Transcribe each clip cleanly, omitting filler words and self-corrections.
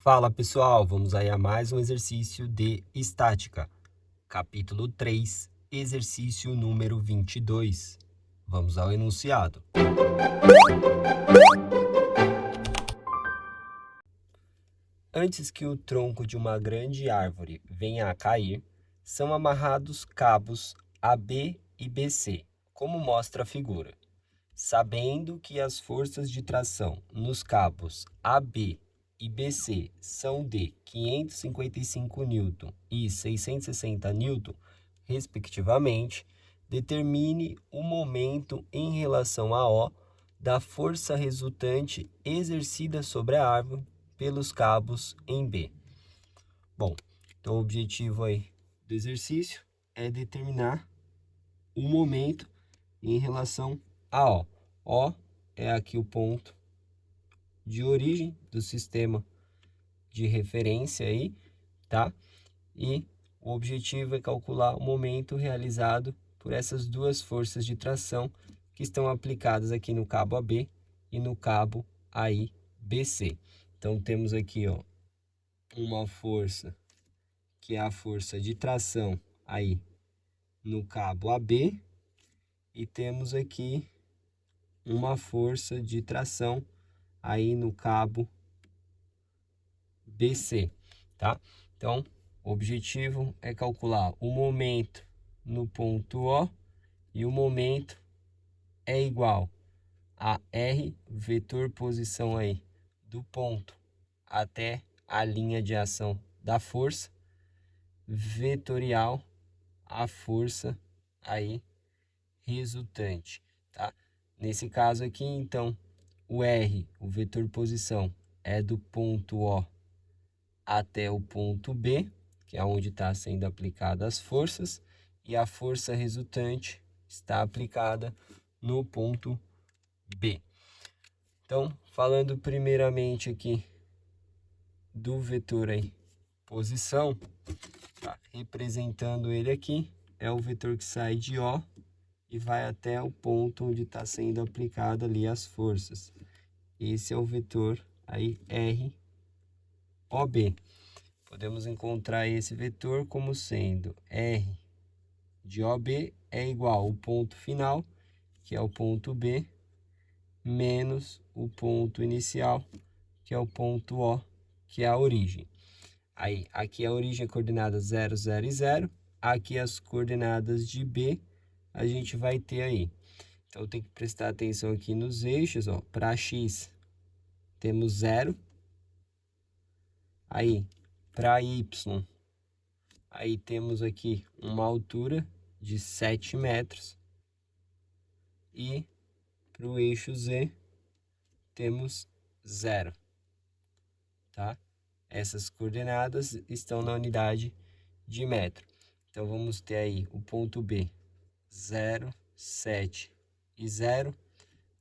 Fala pessoal, vamos aí a mais um exercício de estática, capítulo 3, exercício número 22. Vamos ao enunciado. Antes que o tronco de uma grande árvore venha a cair, são amarrados cabos AB e BC, como mostra a figura. Sabendo que as forças de tração nos cabos AB e BC são de 555 N e 660 N, respectivamente, determine o momento em relação a O da força resultante exercida sobre a árvore pelos cabos em B. Bom, então o objetivo aí do exercício é determinar o momento em relação a O. O é aqui o ponto de origem do sistema de referência aí, tá? E o objetivo é calcular o momento realizado por essas duas forças de tração que estão aplicadas aqui no cabo AB e no cabo aí BC. Então temos aqui, ó, uma força que é a força de tração aí no cabo AB e temos aqui uma força de tração aí no cabo BC, tá? Então, o objetivo é calcular o momento no ponto O e o momento é igual a R, vetor posição aí do ponto até a linha de ação da força, vetorial a força aí resultante, tá? Nesse caso aqui, então, o R, o vetor posição, é do ponto O até o ponto B, que é onde está sendo aplicadas as forças, e a força resultante está aplicada no ponto B. Então, falando primeiramente aqui do vetor aí, posição, tá? Representando ele aqui, é o vetor que sai de O e vai até o ponto onde está sendo aplicada ali as forças. Esse é o vetor aí R, OB. Podemos encontrar esse vetor como sendo R de OB é igual ao ponto final, que é o ponto B, menos o ponto inicial, que é o ponto O, que é a origem. Aí, aqui a origem é coordenada 0, 0 e 0. Aqui as coordenadas de B, a gente vai ter aí. Então, tem que prestar atenção aqui nos eixos, ó. Para X, temos 0. Aí, para Y, aí temos aqui uma altura de 7 metros. E para o eixo Z, temos 0, tá? Essas coordenadas estão na unidade de metro. Então, vamos ter aí o ponto B, 0, 7 e 0,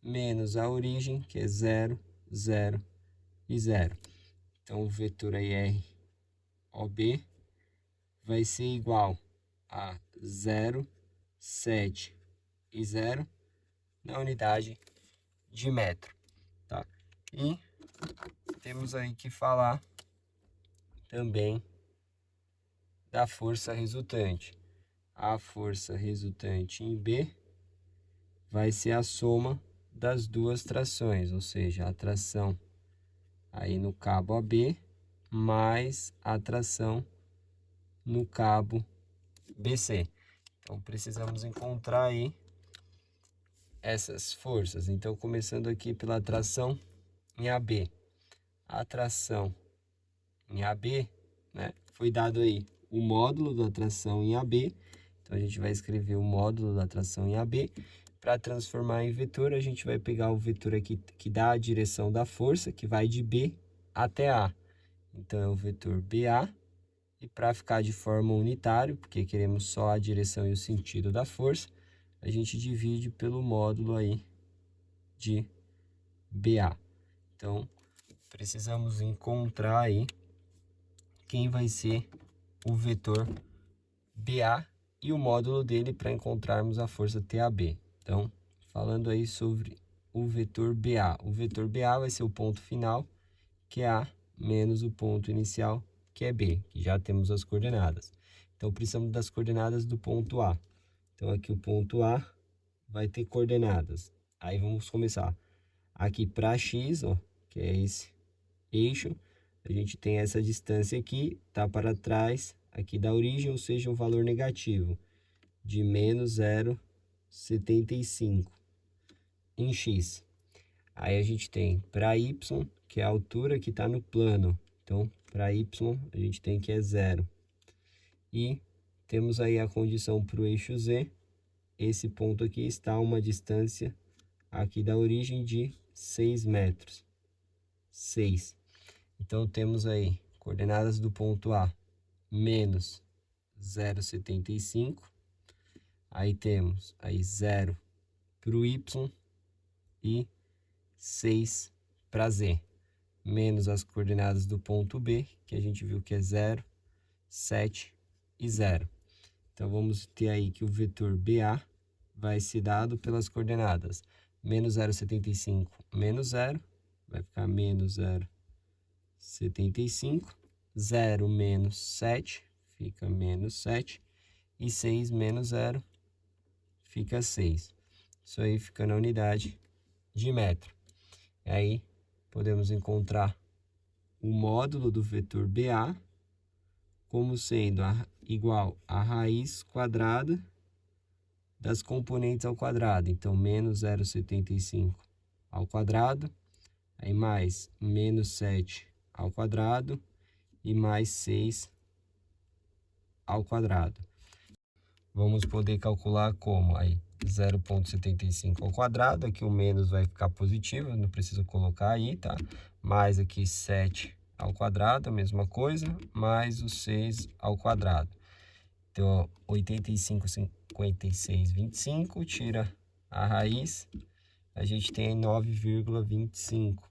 menos a origem, que é 0, 0 e 0. Então, o vetor aí R, OB, vai ser igual a 0, 7 e 0 na unidade de metro, tá? E temos aí que falar também da força resultante. A força resultante em B vai ser a soma das duas trações, ou seja, a tração aí no cabo AB mais a tração no cabo BC. Então, precisamos encontrar aí essas forças. Então, começando aqui pela tração em AB. A tração em AB, né, foi dado aí o módulo da tração em AB. Então, a gente vai escrever o módulo da tração em AB. Para transformar em vetor, a gente vai pegar o vetor aqui que dá a direção da força, que vai de B até A. Então, é o vetor BA. E para ficar de forma unitária, porque queremos só a direção e o sentido da força, a gente divide pelo módulo aí de BA. Então, precisamos encontrar aí quem vai ser o vetor BA e o módulo dele para encontrarmos a força TAB. Então, falando aí sobre o vetor BA. O vetor BA vai ser o ponto final, que é A menos o ponto inicial, que é B, que já temos as coordenadas. Então, precisamos das coordenadas do ponto A. Então, aqui o ponto A vai ter coordenadas. Aí, vamos começar. Aqui para x, ó, que é esse eixo, a gente tem essa distância aqui, tá para trás aqui da origem, ou seja, um valor negativo, de menos 0,75 em x. Aí a gente tem para y, que é a altura que está no plano. Então, para y, a gente tem que é 0. E temos aí a condição para o eixo z. Esse ponto aqui está a uma distância aqui da origem de 6 metros. 6. Então, temos aí coordenadas do ponto A, menos 0,75. Aí temos aí 0 para o y e 6 para z. Menos as coordenadas do ponto B, que a gente viu que é 0, 7 e 0. Então, vamos ter aí que o vetor BA vai ser dado pelas coordenadas menos 0,75, menos 0, vai ficar menos 0,75, 0 menos 7, fica menos 7, e 6 menos 0, fica 6. Isso aí fica na unidade de metro. Aí, podemos encontrar o módulo do vetor BA como sendo igual a raiz quadrada das componentes ao quadrado. Então, menos 0,75 ao quadrado, aí mais menos 7 ao quadrado e mais 6 ao quadrado. Vamos poder calcular como? Aí, 0,75 ao quadrado, aqui o menos vai ficar positivo, não preciso colocar aí, tá? Mais aqui 7 ao quadrado, a mesma coisa, mais o 6 ao quadrado. Então, 85, 56, 25, tira a raiz, a gente tem 9,25.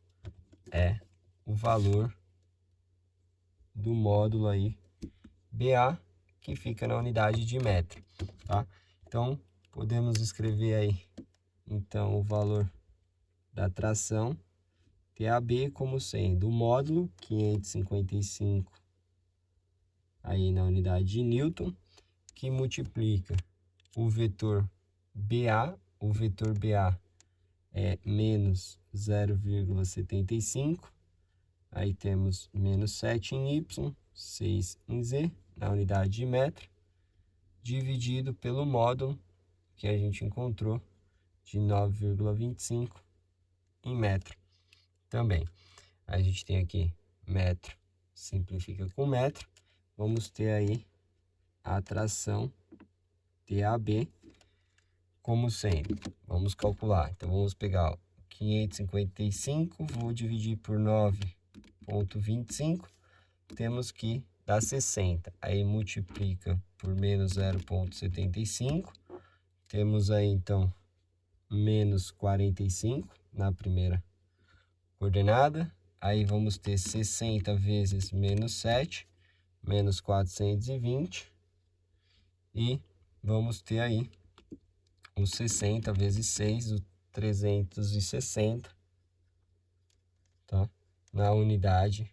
É o valor do módulo aí BA, que fica na unidade de metro, tá? Então, podemos escrever aí, então, o valor da tração TAB como sendo o módulo 555 aí na unidade de Newton, que multiplica o vetor BA é menos 0,75, aí temos menos 7 em Y, 6 em Z, na unidade de metro, dividido pelo módulo que a gente encontrou de 9,25 em metro também. A gente tem aqui metro, simplifica com metro, vamos ter aí a tração TAB como sendo, vamos calcular, então vamos pegar 555, vou dividir por 9,25, temos que dar 60, aí multiplica por menos 0,75, temos aí então menos 45 na primeira coordenada, aí vamos ter 60 vezes menos 7, menos 420, e vamos ter aí o 60 vezes 6, o 360, tá? Na unidade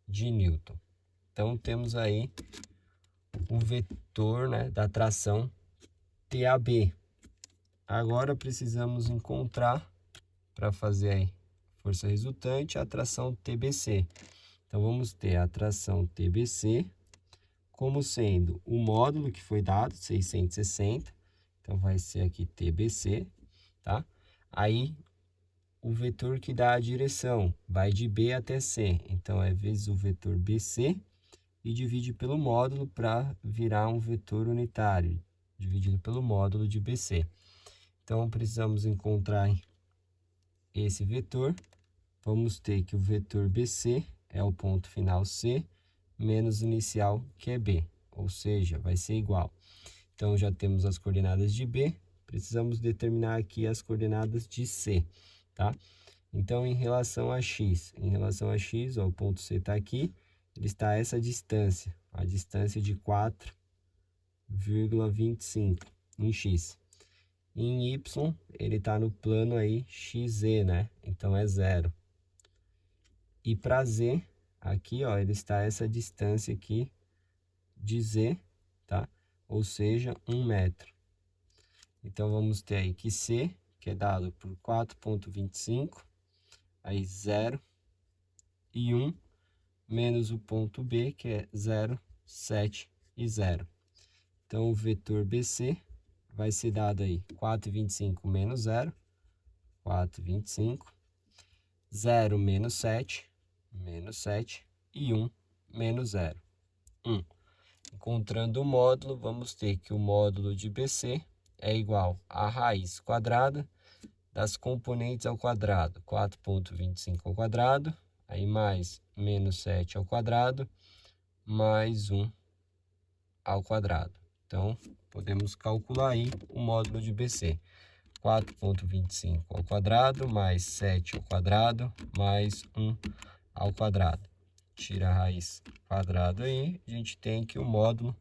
de Newton. Então, temos aí o vetor, né, da tração TAB. Agora, precisamos encontrar, para fazer aí força resultante, a tração TBC. Então, vamos ter a tração TBC como sendo o módulo que foi dado, 660. Então, vai ser aqui TBC, tá? Aí, o vetor que dá a direção vai de B até C. Então, é vezes o vetor BC e divide pelo módulo para virar um vetor unitário, dividido pelo módulo de BC. Então, precisamos encontrar esse vetor. Vamos ter que o vetor BC é o ponto final C, menos o inicial, que é B. Ou seja, vai ser igual. Então, já temos as coordenadas de B, precisamos determinar aqui as coordenadas de C, tá? Então, em relação a x, ó, o ponto C está aqui, ele está a essa distância, a distância de 4,25 em x. Em y, ele está no plano aí XZ, né? Então, é 0. E para Z, aqui, ó, ele está essa distância aqui de Z, tá? Ou seja, 1 metro. Então, vamos ter aí que C, que é dado por 4,25, aí 0 e 1, menos o ponto B, que é 0, 7 e 0. Então, o vetor BC vai ser dado aí 4,25 menos 0, 4,25, 0 menos 7 e 1 menos 0, 1. Encontrando o módulo, vamos ter que o módulo de BC é igual a raiz quadrada das componentes ao quadrado, 4,25 ao quadrado, aí mais menos 7 ao quadrado, mais 1 ao quadrado. Então, podemos calcular aí o módulo de BC. 4,25 ao quadrado, mais 7 ao quadrado, mais 1 ao quadrado. Tira a raiz quadrada aí, a gente tem que o módulo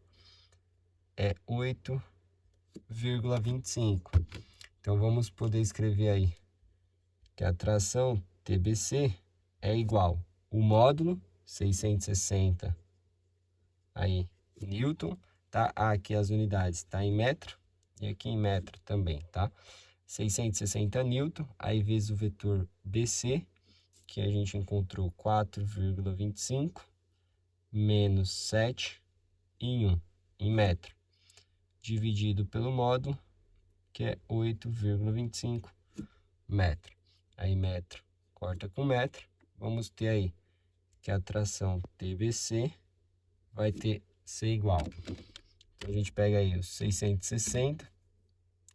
é 8,25. Então, vamos poder escrever aí que a tração TBC é igual o módulo 660 aí Newton, tá? Aqui as unidades tá em metro e aqui em metro também, tá? 660 Newton, aí vezes o vetor BC, que a gente encontrou 4,25 menos 7 em 1 em metro, dividido pelo módulo, que é 8,25 metro. Aí metro corta com metro, vamos ter aí que a tração TBC vai ser igual. Então, a gente pega aí os 660,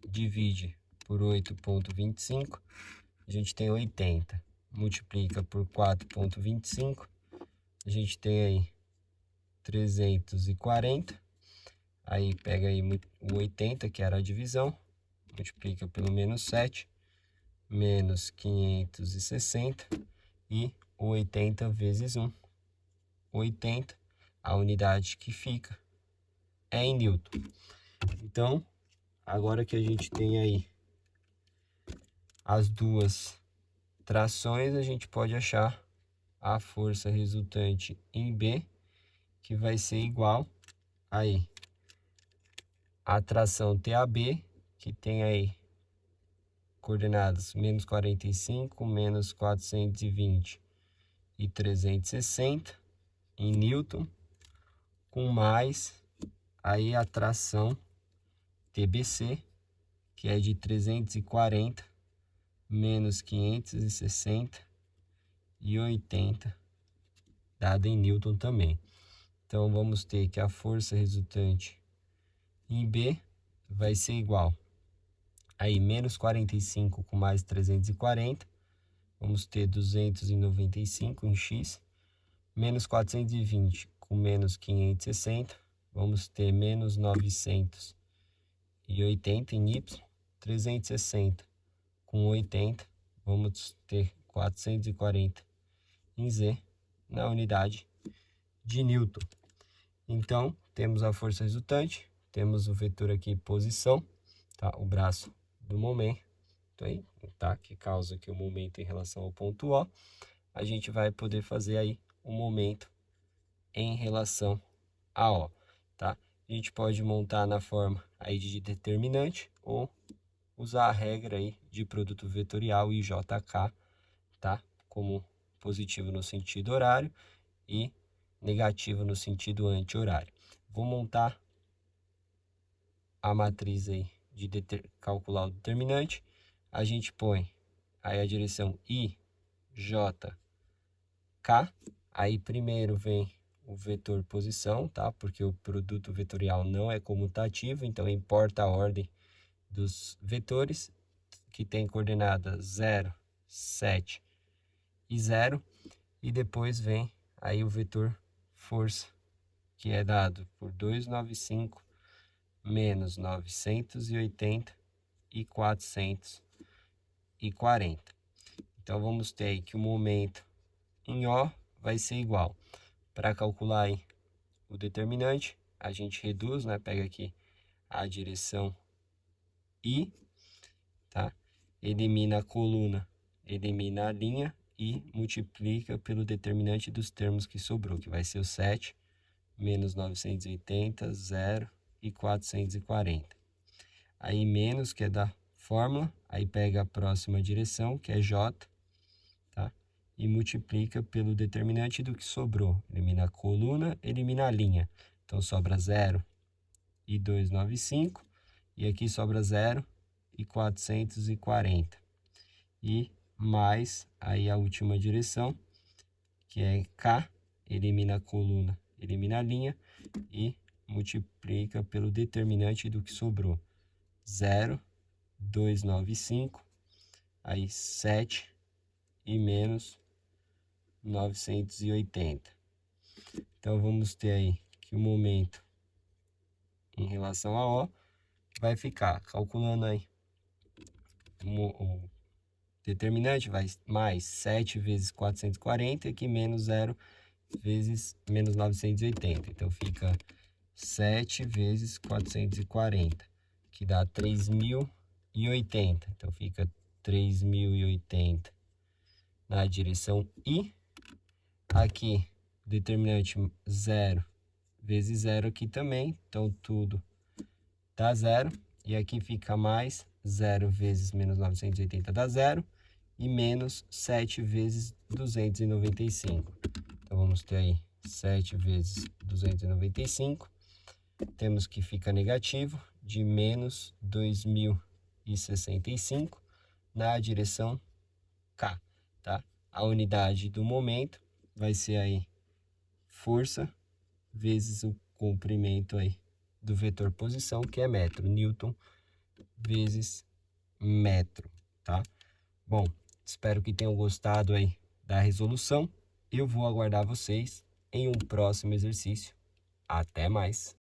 divide por 8,25, a gente tem 80. Multiplica por 4,25, a gente tem aí 340. Aí pega aí o 80, que era a divisão, multiplica pelo menos 7, menos 560, e o 80 vezes 1, 80, a unidade que fica é em Newton. Então, agora que a gente tem aí as duas trações, a gente pode achar a força resultante em B, que vai ser igual aí a tração TAB, que tem aí coordenadas menos 45, menos 420 e 360 em Newton, com mais aí a tração TBC, que é de 340, menos 560 e 80, dada em Newton também. Então, vamos ter que a força resultante em B vai ser igual aí menos 45 com mais 340, vamos ter 295 em X, menos 420 com menos 560, vamos ter menos 980 em Y, 360 com 80, vamos ter 440 em Z, na unidade de Newton. Então, temos a força resultante, temos o vetor aqui posição, tá? O braço do momento aí, tá? Que causa aqui o momento em relação ao ponto O. A gente vai poder fazer aí o momento em relação a O, tá? A gente pode montar na forma aí de determinante ou usar a regra aí de produto vetorial IJK, tá? Como positivo no sentido horário e negativo no sentido anti-horário. Vou montar a matriz aí de calcular o determinante. A gente põe aí a direção IJK. Aí primeiro vem o vetor posição, tá? Porque o produto vetorial não é comutativo, então importa a ordem dos vetores, que tem coordenada 0, 7 e 0. E depois vem aí o vetor força, que é dado por 295 menos 980 e 440. Então, vamos ter aí que o momento em O vai ser igual. Para calcular aí o determinante, a gente reduz, né? Pega aqui a direção I, tá? Elimina a coluna, elimina a linha e multiplica pelo determinante dos termos que sobrou, que vai ser o 7 menos 980, 0 e 440. Aí menos, que é da fórmula, aí pega a próxima direção, que é J, tá? E multiplica pelo determinante do que sobrou. Elimina a coluna, elimina a linha. Então, sobra 0 e 295. E aqui sobra 0 e 440. E mais, aí a última direção, que é K, elimina a coluna, elimina a linha. E multiplica pelo determinante do que sobrou. 0, 295, aí 7 e menos 980. Então, vamos ter aí que o momento em relação a O vai ficar, calculando aí, o determinante vai mais 7 vezes 440, aqui menos 0 vezes menos 980. Então, fica 7 vezes 440, que dá 3.080. Então, fica 3.080 na direção I. Aqui, determinante 0 vezes 0 aqui também. Então, tudo dá 0. E aqui fica mais 0 vezes menos 980 dá 0. E menos 7 vezes 295. Então, vamos ter aí 7 vezes 295. Temos que fica negativo, de menos 2.065 na direção K, tá? A unidade do momento vai ser aí força vezes o comprimento aí do vetor posição, que é metro, Newton vezes metro, tá? Bom, espero que tenham gostado aí da resolução. Eu vou aguardar vocês em um próximo exercício. Até mais!